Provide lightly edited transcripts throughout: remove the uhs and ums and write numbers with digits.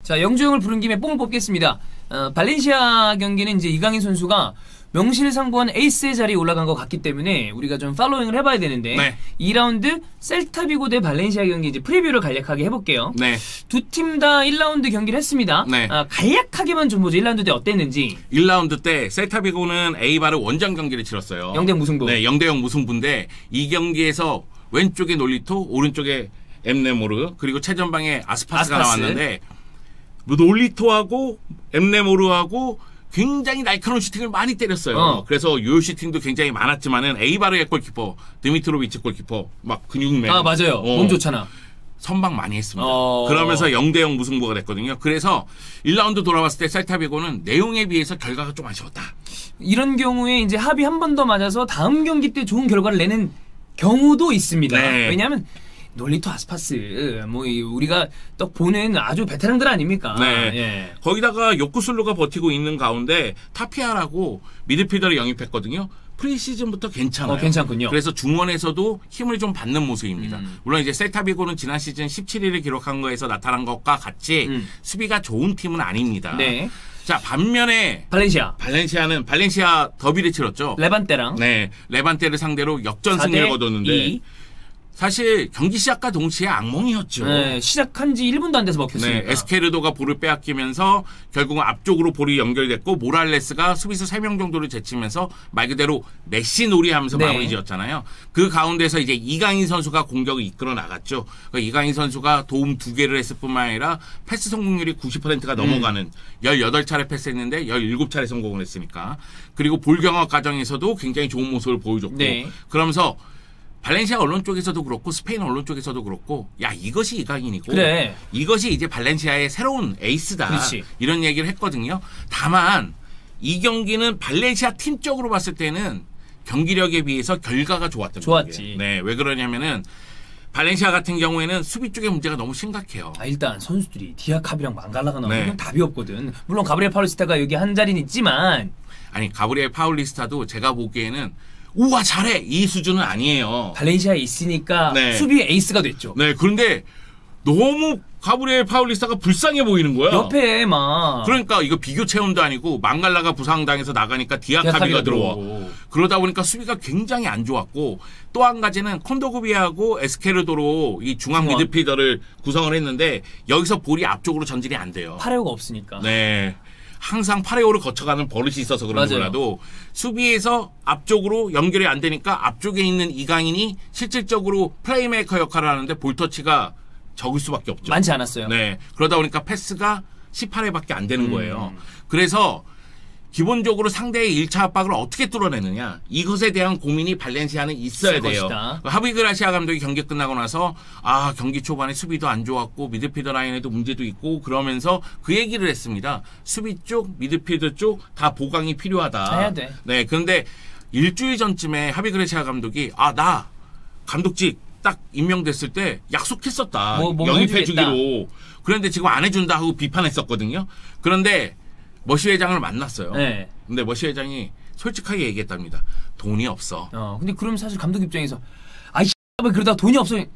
자, 영주형을 부른 김에 뽕을 뽑겠습니다. 발렌시아 경기는 이제 이강인 선수가 명실상부한 에이스의 자리에 올라간 것 같기 때문에 우리가 좀 팔로잉을 해봐야 되는데 네. 2라운드 셀타비고 대 발렌시아 경기 이제 프리뷰를 간략하게 해볼게요. 네. 두 팀 다 1라운드 경기를 했습니다. 네. 간략하게만 좀 보죠. 1라운드 때 어땠는지. 1라운드 때 셀타비고는 에이바르 원정 경기를 치렀어요. 0대0 무승부. 네, 0대0 무승부인데 이 경기에서 왼쪽에 놀리토, 오른쪽에 엠네모르, 그리고 최전방에 아스파스가 나왔는데 놀리토하고 엠네모르하고 굉장히 날카로운 슈팅을 많이 때렸어요. 그래서 요 슈팅도 굉장히 많았지만은 에이바르의 골키퍼, 드미트로비치 골키퍼 막 근육맨. 아, 맞아요. 몸 좋잖아. 선방 많이 했습니다. 그러면서 0대0 무승부가 됐거든요. 그래서 1라운드 돌아왔을 때 셀타비고는 내용에 비해서 결과가 좀 아쉬웠다. 이런 경우에 이제 합이 한 번 더 맞아서 다음 경기 때 좋은 결과를 내는 경우도 있습니다. 네. 왜냐하면 놀리토 아스파스 뭐 우리가 또 보는 아주 베테랑들 아닙니까? 네. 예. 거기다가 요쿠슬루가 버티고 있는 가운데 타피아라고 미드필더를 영입했거든요. 프리시즌부터 괜찮아요. 괜찮군요. 그래서 중원에서도 힘을 좀 받는 모습입니다. 물론 이제 셀타비고는 지난 시즌 17위를 기록한 거에서 나타난 것과 같이 수비가 좋은 팀은 아닙니다. 네. 자, 반면에 발렌시아는 발렌시아 더비를 치렀죠. 레반테랑. 네, 레반테를 상대로 역전승을 거뒀는데 사실 경기 시작과 동시에 악몽이었죠. 네, 시작한 지 1분도 안 돼서 먹혔으니까. 네, 에스케르도가 볼을 빼앗기면서 결국은 앞쪽으로 볼이 연결됐고 모랄레스가 수비수 3명 정도를 제치면서 말 그대로 메시 놀이하면서 마무리 지었잖아요. 그 가운데서 이제 이강인 선수가 공격을 이끌어 나갔죠. 그러니까 이강인 선수가 도움 2개를 했을 뿐만 아니라 패스 성공률이 90%가 넘어가는 18차례 패스했는데 17차례 성공을 했으니까. 그리고 볼 경합 과정에서도 굉장히 좋은 모습을 보여줬고 그러면서 발렌시아 언론 쪽에서도 그렇고 스페인 언론 쪽에서도 그렇고 야 이것이 이강인이고 그래. 이것이 이제 발렌시아의 새로운 에이스다. 그렇지. 이런 얘기를 했거든요. 다만 이 경기는 발렌시아 팀적으로 봤을 때는 경기력에 비해서 결과가 좋았던 좋았지. 경기예요. 네, 왜 그러냐면은 발렌시아 같은 경우에는 수비 쪽의 문제가 너무 심각해요. 일단 선수들이 디아카비랑 망갈라가 나오면 답이 없거든. 물론 가브리엘 파울리스타가 여기 한 자리는 있지만 아니 가브리엘 파울리스타도 제가 보기에는 우와 잘해 이 수준은 아니에요. 발렌시아에 있으니까 수비의 에이스가 됐죠. 네, 그런데 너무 가브리엘 파울리스타가 불쌍해 보이는 거야. 옆에 막 그러니까 이거 비교 체험도 아니고 망갈라가 부상당해서 나가니까 디아카비가 들어와. 그러다 보니까 수비가 굉장히 안 좋았고 또 한 가지는 콘도그비아하고 에스케르도로 이 중앙 미드필더를 구성을 했는데 여기서 볼이 앞쪽으로 전진이 안 돼요. 파레오가 없으니까. 네. 항상 파레오를 거쳐가는 버릇이 있어서 그런지 몰라도 수비에서 앞쪽으로 연결이 안 되니까 앞쪽에 있는 이강인이 실질적으로 플레이메이커 역할을 하는데 볼터치가 적을 수밖에 없죠. 많지 않았어요. 네. 그러다 보니까 패스가 18회밖에 안 되는 거예요. 그래서 기본적으로 상대의 1차 압박을 어떻게 뚫어내느냐 이것에 대한 고민이 발렌시아는 있어야 돼요. 하비 그라시아 감독이 경기 끝나고 나서 경기 초반에 수비도 안 좋았고 미드필더 라인에도 문제도 있고 그러면서 그 얘기를 했습니다. 수비 쪽, 미드필더 쪽 다 보강이 필요하다. 해야 돼. 네, 그런데 일주일 전쯤에 하비 그라시아 감독이 나 감독직 딱 임명됐을 때 약속했었다. 영입해 주기로. 그런데 지금 안 해준다 하고 비판했었거든요. 그런데 머시 회장을 만났어요. 네. 근데 머시 회장이 솔직하게 얘기했답니다. 돈이 없어. 근데 그럼 사실 감독 입장에서 왜 그러다가 돈이 없어. 이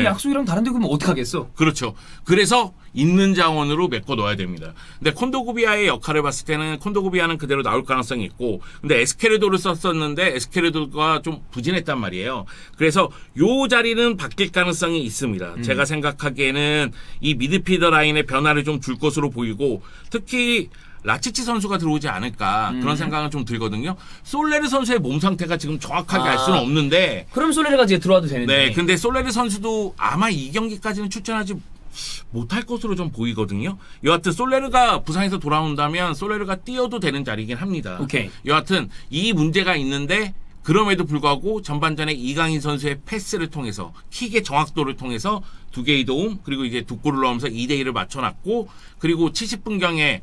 약속이랑 다른데 그러면 어떡하겠어? 그렇죠. 그래서 있는 자원으로 메꿔 넣어야 됩니다. 근데 콘도그비아의 역할을 봤을 때는 콘도그비아는 그대로 나올 가능성이 있고 근데 에스케르도를 썼었는데 에스케르도가 좀 부진했단 말이에요. 그래서 요 자리는 바뀔 가능성이 있습니다. 제가 생각하기에는 이 미드필더 라인의 변화를 좀 줄 것으로 보이고 특히 라치치 선수가 들어오지 않을까 그런 생각은 좀 들거든요. 솔레르 선수의 몸 상태가 지금 정확하게 알 수는 없는데 그럼 솔레르가 이제 들어와도 되는데 네, 근데 솔레르 선수도 아마 이 경기까지는 출전하지 못할 것으로 좀 보이거든요. 여하튼 솔레르가 부상에서 돌아온다면 솔레르가 뛰어도 되는 자리이긴 합니다. 여하튼 이 문제가 있는데 그럼에도 불구하고 전반전에 이강인 선수의 패스를 통해서 킥의 정확도를 통해서 2개의 도움 그리고 이제 2골을 넣으면서 2대1을 맞춰놨고 그리고 70분경에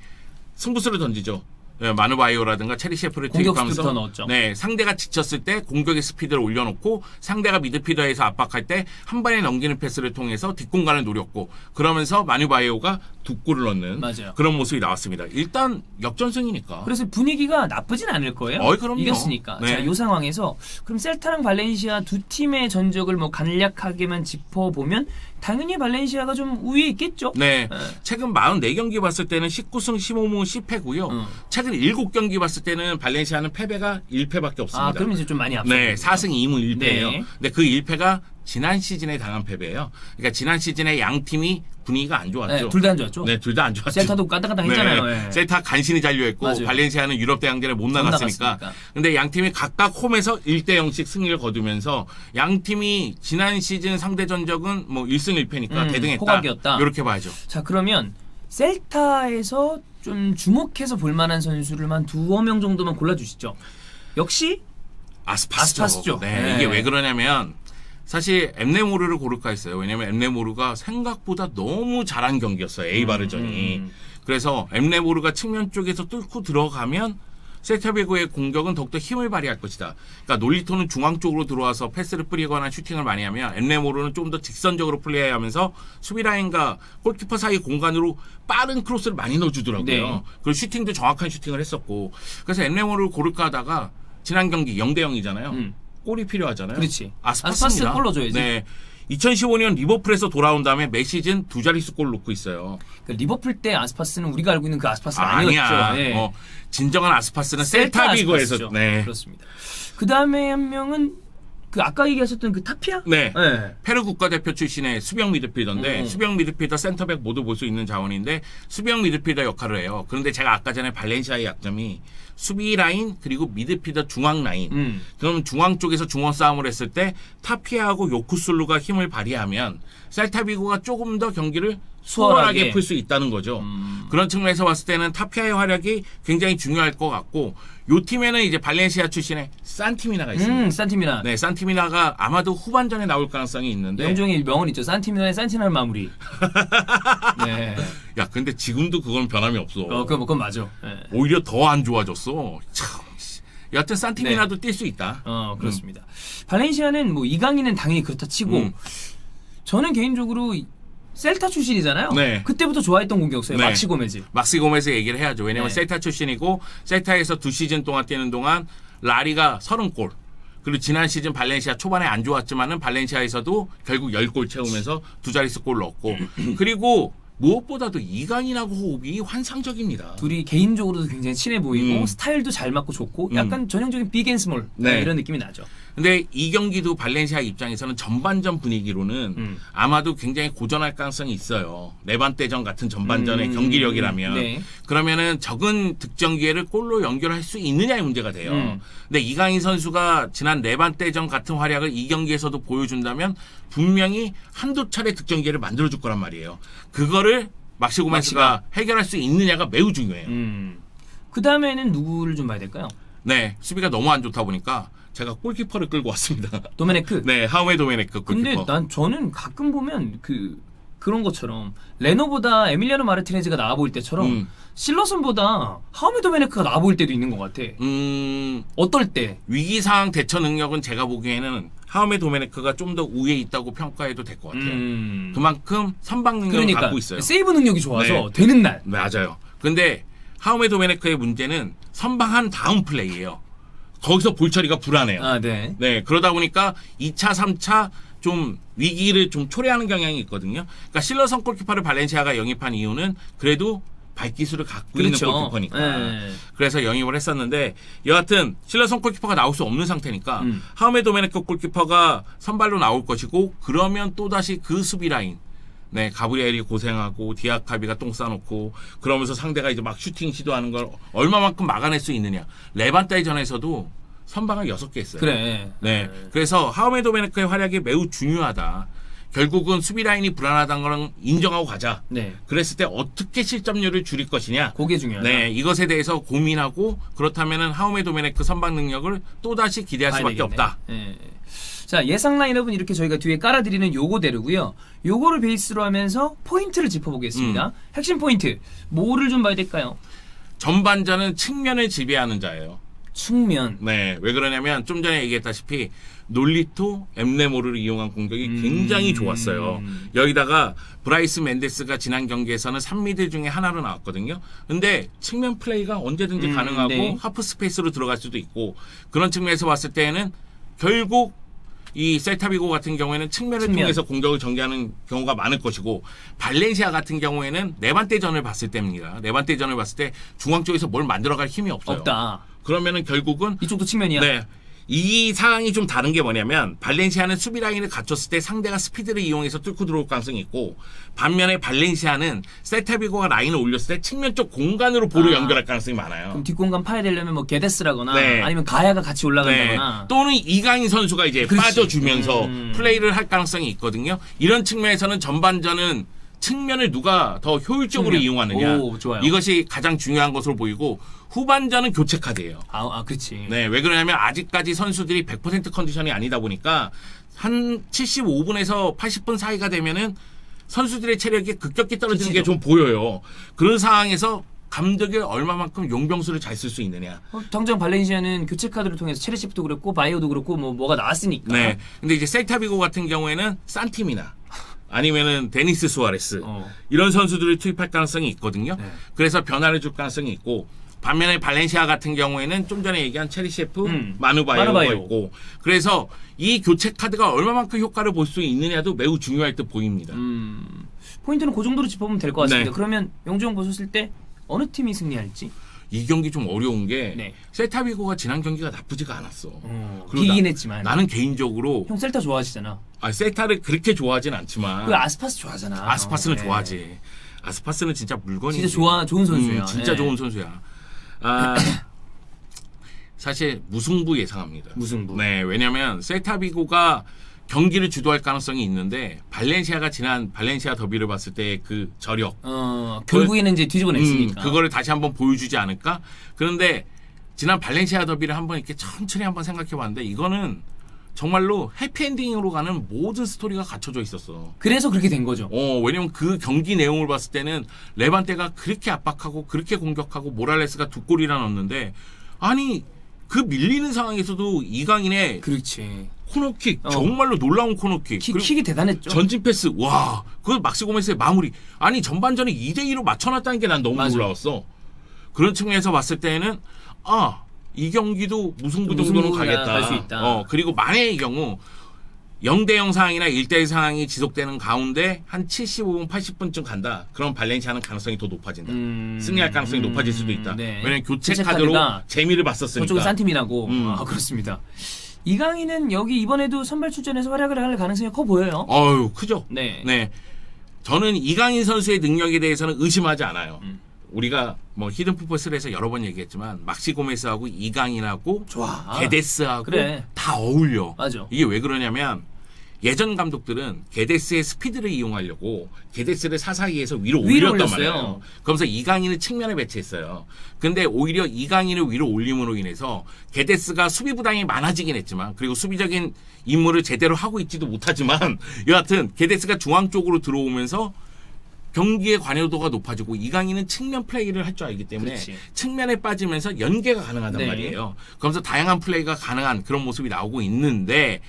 승부수를 던지죠. 네, 마누바이오라든가 체리 셰프를 투입하면서 공격 넣었죠. 네, 상대가 지쳤을 때 공격의 스피드를 올려놓고 상대가 미드필더에서 압박할 때 한 번에 넘기는 패스를 통해서 뒷공간을 노렸고 그러면서 마누바이오가 두 골을 넣는 맞아요. 그런 모습이 나왔습니다. 일단 역전승이니까. 그래서 분위기가 나쁘진 않을 거예요. 그럼요. 이겼으니까. 네. 자, 이 상황에서 그럼 셀타랑 발렌시아 두 팀의 전적을 뭐 간략하게만 짚어보면 당연히 발렌시아가 좀 우위에 있겠죠. 네. 최근 44경기 봤을 때는 19승 15무 10패고요. 최근 7경기 봤을 때는 발렌시아는 패배가 1패밖에 없습니다. 그럼 이제 좀 많이 앞서. 네, 4승 2무 1패예요. 네. 근데 그 1패가 지난 시즌에 당한 패배예요. 그러니까 지난 시즌에 양 팀이 분위기가 안 좋았죠. 네, 둘 다 안 좋았죠. 네, 둘 다 안 좋았죠. 셀타도 까딱까딱했잖아요. 네. 네. 셀타 간신히 잔류했고 맞아요. 발렌시아는 유럽 대항전에 못 나갔으니까. 근데 양 팀이 각각 홈에서 1대0씩 승리를 거두면서 양 팀이 지난 시즌 상대 전적은 뭐 1승 1패니까 대등했다. 호각이었다. 이렇게 봐야죠. 자, 그러면 셀타에서 좀 주목해서 볼 만한 선수를 한 두어 명 정도만 골라주시죠. 역시 아스파스죠. 네, 이게 왜 그러냐면 사실 엠네모르를 고를까 했어요. 왜냐면 엠네모르가 생각보다 너무 잘한 경기였어요. 에이바르전이. 그래서 엠네모르가 측면 쪽에서 뚫고 들어가면 셀타비고의 공격은 더욱더 힘을 발휘할 것이다. 그러니까 놀리토는 중앙 쪽으로 들어와서 패스를 뿌리거나 슈팅을 많이 하면 엠네모르는 좀 더 직선적으로 플레이하면서 수비 라인과 골키퍼 사이 공간으로 빠른 크로스를 많이 넣어주더라고요. 네. 그리고 슈팅도 정확한 슈팅을 했었고 그래서 엠네모르를 고를까 하다가 지난 경기 0대0이잖아요. 골이 필요하잖아요. 그렇지. 아스파스입니다. 아스파스 골 넣어줘야지. 네. 2015년 리버풀에서 돌아온 다음에 매 시즌 두 자릿수 골 넣고 있어요. 그러니까 리버풀 때 아스파스는 우리가 알고 있는 그 아스파스가 아니야. 아니었죠. 네. 진정한 아스파스는 셀타 셀타비고에서. 아스파스죠. 네. 그렇습니다. 그 다음에 한 명은 그 아까 얘기하셨던 그 타피아? 네. 네. 페루 국가대표 출신의 수비형 미드필더인데 수비형 미드필더 센터백 모두 볼 수 있는 자원인데 수비형 미드필더 역할을 해요. 그런데 제가 아까 전에 발렌시아의 약점이 수비 라인 그리고 미드필더 중앙 라인. 그럼 중앙 쪽에서 중원 싸움을 했을 때 타피아하고 요쿠슬루가 힘을 발휘하면 셀타비고가 조금 더 경기를 수월하게 풀 수 있다는 거죠. 그런 측면에서 봤을 때는 타피아의 활약이 굉장히 중요할 것 같고 요 팀에는 이제 발렌시아 출신의 산티미나가 있습니다. 산티미나. 네, 산티미나가 아마도 후반전에 나올 가능성이 있는데 영종의 명언 있죠. 산티미나의 산티날 마무리. 네. 야, 근데 지금도 그건 변함이 없어. 그건 맞아. 네. 오히려 더 안 좋아졌어. 참. 여하튼 산티미나도 뛸 수 있다. 그렇습니다. 발렌시아는 뭐 이강인은 당연히 그렇다 치고 저는 개인적으로 셀타 출신이잖아요. 네. 그때부터 좋아했던 공격수예요. 네. 막시 고메즈. 막시 고메즈 얘기를 해야죠. 왜냐면 네. 셀타 출신이고 셀타에서 2시즌 동안 뛰는 동안 라리가 30골. 그리고 지난 시즌 발렌시아 초반에 안 좋았지만은 발렌시아에서도 결국 10골 채우면서 두 자릿수 골 넣었고 그리고 무엇보다도 이강인하고 호흡이 환상적입니다. 둘이 개인적으로도 굉장히 친해 보이고 스타일도 잘 맞고 좋고 약간 전형적인 빅앤스몰 네. 이런 느낌이 나죠. 근데 이 경기도 발렌시아 입장에서는 전반전 분위기로는 아마도 굉장히 고전할 가능성이 있어요. 레반떼전 같은 전반전의 경기력이라면. 네. 그러면은 적은 득점 기회를 골로 연결할 수 있느냐의 문제가 돼요. 근데 이강인 선수가 지난 레반떼전 같은 활약을 이 경기에서도 보여준다면 분명히 한두 차례 득점 기회를 만들어줄 거란 말이에요. 그거를 막시 고메스가 해결할 수 있느냐가 매우 중요해요. 그 다음에는 누구를 좀 봐야 될까요? 네, 수비가 너무 안 좋다 보니까 제가 골키퍼를 끌고 왔습니다. 도메네크. 네, 하우메 도메네크 골키퍼. 근데 저는 가끔 보면 그런 것처럼 레노보다 에밀리아노 마르티네즈가 나와 보일 때처럼 실러슨보다 하우메 도메네크가 나와 보일 때도 있는 것 같아. 어떨 때? 위기 상황 대처 능력은 제가 보기에는 하우메 도메네크가 좀 더 우위에 있다고 평가해도 될 것 같아요. 그만큼 선방 능력을 갖고 있어요. 세이브 능력이 좋아서 네. 되는 날. 맞아요. 근데 하우메 도메네크의 문제는 선방한 다음 플레이예요. 거기서 볼 처리가 불안해요. 아, 네. 네, 그러다 보니까 2차, 3차 좀 위기를 좀 초래하는 경향이 있거든요. 그러니까 실러선 골키퍼를 발렌시아가 영입한 이유는 그래도 발기술을 갖고 있는 골키퍼니까. 네. 그래서 영입을 했었는데 여하튼 실러선 골키퍼가 나올 수 없는 상태니까 하우메 도메네크 골키퍼가 선발로 나올 것이고 그러면 또다시 그 수비 라인 네, 가브리엘이 고생하고 디아카비가 똥 싸놓고 그러면서 상대가 이제 막 슈팅 시도하는 걸 얼마만큼 막아낼 수 있느냐. 레반떼전에서도 선방을 6개 했어요. 그래. 네. 그래서 하우메 도메네크의 활약이 매우 중요하다. 결국은 수비 라인이 불안하다는 걸 인정하고 가자. 네. 그랬을 때 어떻게 실점률을 줄일 것이냐. 그게 중요하다. 네, 이것에 대해서 고민하고 그렇다면은 하우메 도메네크 선방 능력을 또다시 기대할 수밖에 되겠네. 없다. 네. 자, 예상 라인업은 이렇게 저희가 뒤에 깔아드리는 요거대로고요. 요거를 베이스로 하면서 포인트를 짚어보겠습니다. 핵심 포인트, 뭐를 좀 봐야 될까요? 전반전은 측면을 지배하는 자예요. 측면. 네, 왜 그러냐면 좀 전에 얘기했다시피 놀리토, 엠레모르를 이용한 공격이 굉장히 좋았어요. 여기다가 브라이스 멘데스가 지난 경기에서는 3미드 중에 하나로 나왔거든요. 근데 측면 플레이가 언제든지 가능하고 네. 하프 스페이스로 들어갈 수도 있고 그런 측면에서 봤을 때는 결국 이 셀타비고 같은 경우에는 측면을 통해서 공격을 전개하는 경우가 많을 것이고 발렌시아 같은 경우에는 네반떼전을 봤을 때입니다. 네반떼전을 봤을 때 중앙 쪽에서 뭘 만들어갈 힘이 없어요. 없다. 그러면은 결국은 이쪽도 측면이야. 네. 이 상황이 좀 다른 게 뭐냐면 발렌시아는 수비 라인을 갖췄을 때 상대가 스피드를 이용해서 뚫고 들어올 가능성이 있고 반면에 발렌시아는 셀타비고가 라인을 올렸을 때 측면 쪽 공간으로 볼을 연결할 가능성이 많아요. 그럼 뒷공간 파야 되려면 뭐 게데스라거나 네. 아니면 가야가 같이 올라간다거나 또는 이강인 선수가 이제 그렇지. 빠져주면서 플레이를 할 가능성이 있거든요. 이런 측면에서는 전반전은 측면을 누가 더 효율적으로 이용하느냐. 오, 좋아요. 이것이 가장 중요한 것으로 보이고 후반전은 교체 카드예요. 그렇지. 네, 왜 그러냐면 아직까지 선수들이 100% 컨디션이 아니다 보니까 한 75분에서 80분 사이가 되면은 선수들의 체력이 급격히 떨어지는 게 좀 보여요. 그런 상황에서 감독이 얼마만큼 용병수를 잘 쓸 수 있느냐. 당장 발렌시아는 교체 카드를 통해서 체르시프도 그렇고 바이오도 그렇고 뭐가 나왔으니까. 네. 근데 이제 셀타비고 같은 경우에는 산팀이나 아니면은 데니스 수아레스 이런 선수들을 투입할 가능성이 있거든요. 네. 그래서 변화를 줄 가능성이 있고 반면에 발렌시아 같은 경우에는 좀 전에 얘기한 체리셰프, 마누바이오가 있고 그래서 이 교체 카드가 얼마만큼 효과를 볼 수 있느냐도 매우 중요할 듯 보입니다. 포인트는 그 정도로 짚어보면 될 것 같습니다. 네. 그러면 영주형 보셨을 때 어느 팀이 승리할지? 이 경기 좀 어려운 게 셀타비고가 지난 경기가 나쁘지가 않았어. 비긴 했지만 나는 개인적으로 형 셀타 좋아하시잖아. 셀타를 그렇게 좋아하진 않지만 그 아스파스 좋아하잖아. 아스파스는 좋아하지. 아스파스는 진짜 물건이지. 진짜 좋은 선수야. 진짜 좋은 선수야. 사실 무승부 예상합니다. 무승부. 네, 왜냐면 셀타비고가 경기를 주도할 가능성이 있는데 발렌시아가 지난 발렌시아 더비를 봤을 때 그 저력 결국에는 이제 뒤집어냈으니까 그거를 다시 한번 보여주지 않을까? 그런데 지난 발렌시아 더비를 한번 이렇게 천천히 한번 생각해봤는데 이거는 정말로 해피엔딩으로 가는 모든 스토리가 갖춰져 있었어. 그래서 그렇게 된 거죠. 왜냐면 그 경기 내용을 봤을 때는 레반테가 그렇게 압박하고 그렇게 공격하고 모랄레스가 2골이나 넣었는데 아니 그 밀리는 상황에서도 이강인의 그렇지. 코너킥 정말로 놀라운 코너킥 킥이 대단했죠. 전진 패스 와 그 막시 고메스의 마무리 아니 전반전에 2대2로 맞춰놨다는 게 난 너무 놀라웠어. 그런 측면에서 봤을 때는 이 경기도 무승부 정도는 가겠다. 갈 수 있다. 그리고 만약의 경우 0대0 상황이나 1대1 상황이 지속되는 가운데 한 75분 80분쯤 간다. 그럼 발렌시아는 가능성이 더 높아진다. 승리할 가능성이 높아질 수도 있다. 네. 왜냐면 교체 카드로 재미를 봤었으니까. 그쪽은 싼 팀이라고. 그렇습니다. 이강인은 여기 이번에도 선발 출전해서 활약을 할 가능성이 커 보여요. 크죠. 네. 저는 이강인 선수의 능력에 대해서는 의심하지 않아요. 우리가 뭐 히든 풋볼스에서 여러 번 얘기했지만 막시 고메스하고 이강인하고 게데스하고 다 어울려. 맞아. 이게 왜 그러냐면 예전 감독들은 게데스의 스피드를 이용하려고 게데스를 사사이에서 위로 올렸단 말이에요. 그러면서 이강인을 측면에 배치했어요. 근데 오히려 이강인을 위로 올림으로 인해서 게데스가 수비 부담이 많아지긴 했지만 그리고 수비적인 임무를 제대로 하고 있지도 못하지만 여하튼 게데스가 중앙 쪽으로 들어오면서 경기의 관여도가 높아지고 이강인은 측면 플레이를 할 줄 알기 때문에 측면에 빠지면서 연계가 가능하단 말이에요. 그러면서 다양한 플레이가 가능한 그런 모습이 나오고 있는데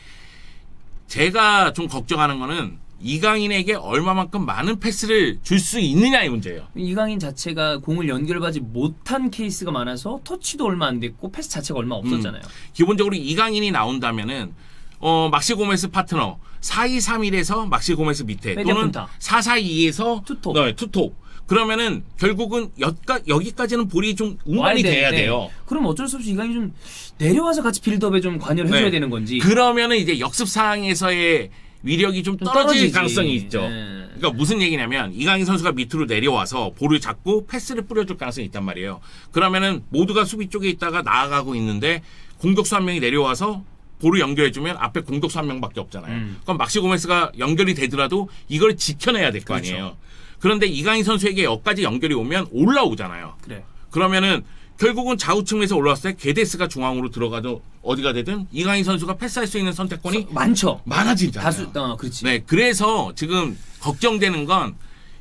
제가 좀 걱정하는 거는 이강인에게 얼마만큼 많은 패스를 줄 수 있느냐의 문제예요. 이강인 자체가 공을 연결하지 못한 케이스가 많아서 터치도 얼마 안 됐고 패스 자체가 얼마 없었잖아요. 기본적으로 이강인이 나온다면은 막시 고메스 파트너 4-2-3-1에서 막시 고메스 밑에 또는 4-4-2에서 투톱. 그러면은 결국은 여기까지는 볼이 좀 운반이 돼야 돼요. 그럼 어쩔 수 없이 이강인이 좀 내려와서 같이 빌드업에 좀 관여를 해줘야 되는 건지. 그러면은 이제 역습 상황에서의 위력이 좀 떨어질 가능성이 있죠. 그러니까 무슨 얘기냐면 이강인 선수가 밑으로 내려와서 볼을 잡고 패스를 뿌려줄 가능성이 있단 말이에요. 그러면은 모두가 수비 쪽에 있다가 나아가고 있는데 공격수 한 명이 내려와서 볼을 연결해주면 앞에 공격수 한 명밖에 없잖아요. 그럼 막시 고메스가 연결이 되더라도 이걸 지켜내야 될 거 아니에요. 그런데 이강인 선수에게 여기까지 연결이 오면 올라오잖아요. 그러면은 결국은 좌우측에서 올라왔을 때 게데스가 중앙으로 들어가도 어디가 되든 이강인 선수가 패스할 수 있는 선택권이 많아지잖아요. 다수, 그렇지. 네, 그래서 지금 걱정되는 건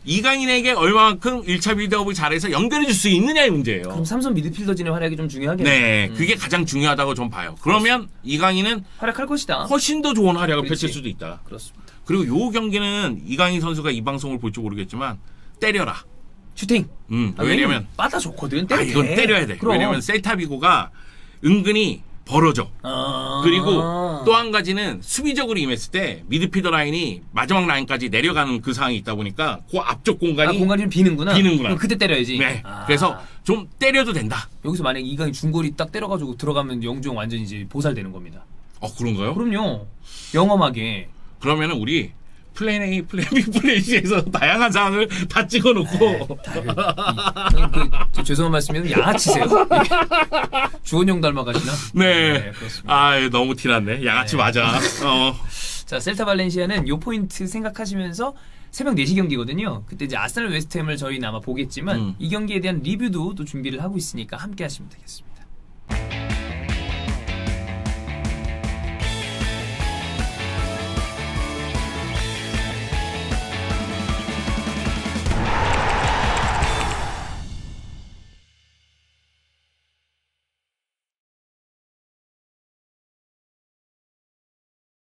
이강인에게 얼마만큼 1차 빌드업을 잘해서 연결해 줄 수 있느냐의 문제예요. 그럼 삼성 미드필더진의 활약이 좀 중요하겠네요. 네, 그게 가장 중요하다고 좀 봐요. 그러면 이강인은 활약할 것이다. 훨씬 더 좋은 활약을 그렇지. 펼칠 수도 있다. 그렇습니다. 그리고 요 경기는 이강인 선수가 이 방송을 볼지 모르겠지만 때려라. 슈팅. 왜냐면 빠다 좋거든. 이건 때려야 돼. 그럼. 왜냐면 셀타비고가 은근히 벌어져. 그리고 또 한 가지는 수비적으로 임했을 때 미드필더 라인이 마지막 라인까지 내려가는 그 상황이 있다 보니까 그 앞쪽 공간이 공간이 좀 비는구나. 비는구나. 그럼 그때 때려야지. 네. 그래서 좀 때려도 된다. 여기서 만약에 이강인 중거리 딱 때려가지고 들어가면 영종 완전히 이제 보살되는 겁니다. 그런가요? 그럼요. 영험하게. 그러면은 우리 플랜 A, 플랜 B, 플랜 C에서 다양한 상황을 다 찍어놓고. 죄송한 말씀이면 양아치세요. 주원영 닮아가시나? 네. 그렇습니다. 너무 티났네. 양아치 맞아. 자, 셀타 발렌시아는 요 포인트 생각하시면서 새벽 4시 경기거든요. 그때 이제 아스날 웨스트햄을 저희는 아마 보겠지만 이 경기에 대한 리뷰도 또 준비를 하고 있으니까 함께 하시면 되겠습니다.